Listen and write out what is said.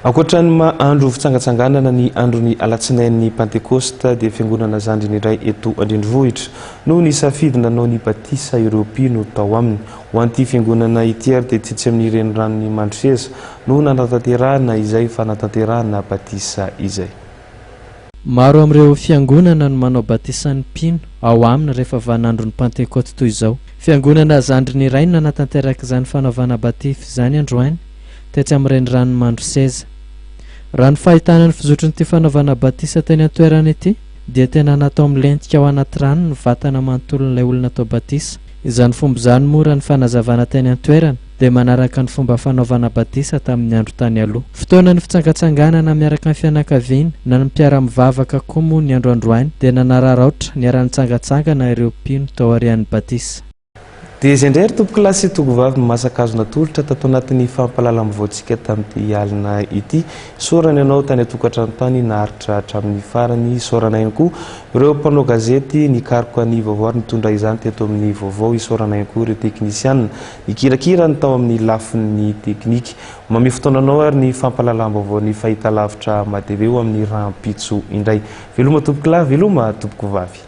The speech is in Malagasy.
Ankoatran'ny andro fitsangatsanganana ny andron'ny alatsinain'ny Pentecoste dia fiangonana zandriny iray eto Andrenivohitra no nisafidy nanao ny batisa ireo mpino tao aminy. Ho an'ity fiangonana ity ary dia tsitsy amin'ny reniranon'ny Mandroseza no nanatanterahana izay fanatanterahana batisa izay. Maro amin'ireo fiangonana no manao batisan'ny mpino ao aminy rehefa vanandron'ny Pentecoste toy izao. Fiangonana zandriny iray no nanatanteraka izany fanaovana batify izany androany tetsy amin'ny reniranon'ny Mandroseza. Raha ny fahitana ny fizotron'ity fanaovana batisa teny an-toerana ity dia tena natao milentika ao anaty rano ny vatana manontolon'ilay olona atao batisa. Izany fomba izany mora ny fanazavana teny an-toerana dia manaraka ny fomba fanaovana batisa tamin'ny andro tany aloha. Fotoana ny fitsangatsanganana miaraka amin'ny fianakaviana na ny mpiara-mivavaka koa moa ny androandroany dia nanararaotra niara-nitsangatsangana ireo mpino tao arian'ny batisa. Dia izay indray ry tompo-kilasy tovovavy masaka azo natolotra tato anatin'ny fampalalam-boantsika tamin'ity alina ity. Saorana ianao tany atokantrano tany naharitra hatramin'ny farany. Saorana ihany koa ireo mpanao gazety nikaroka ny vaovao ary nitondra izany teto amin'ny vaovao. Saorana ihany koa ireo teknisianina nikirakira ny tao amin'ny lafin'ny teknika. Mame fotoananao ary ny fampalalam-baovao ny fahitalavitra mateveo amin'ny rahampitso indray. Veloma tompoky lahy, veloma tompoky vavy.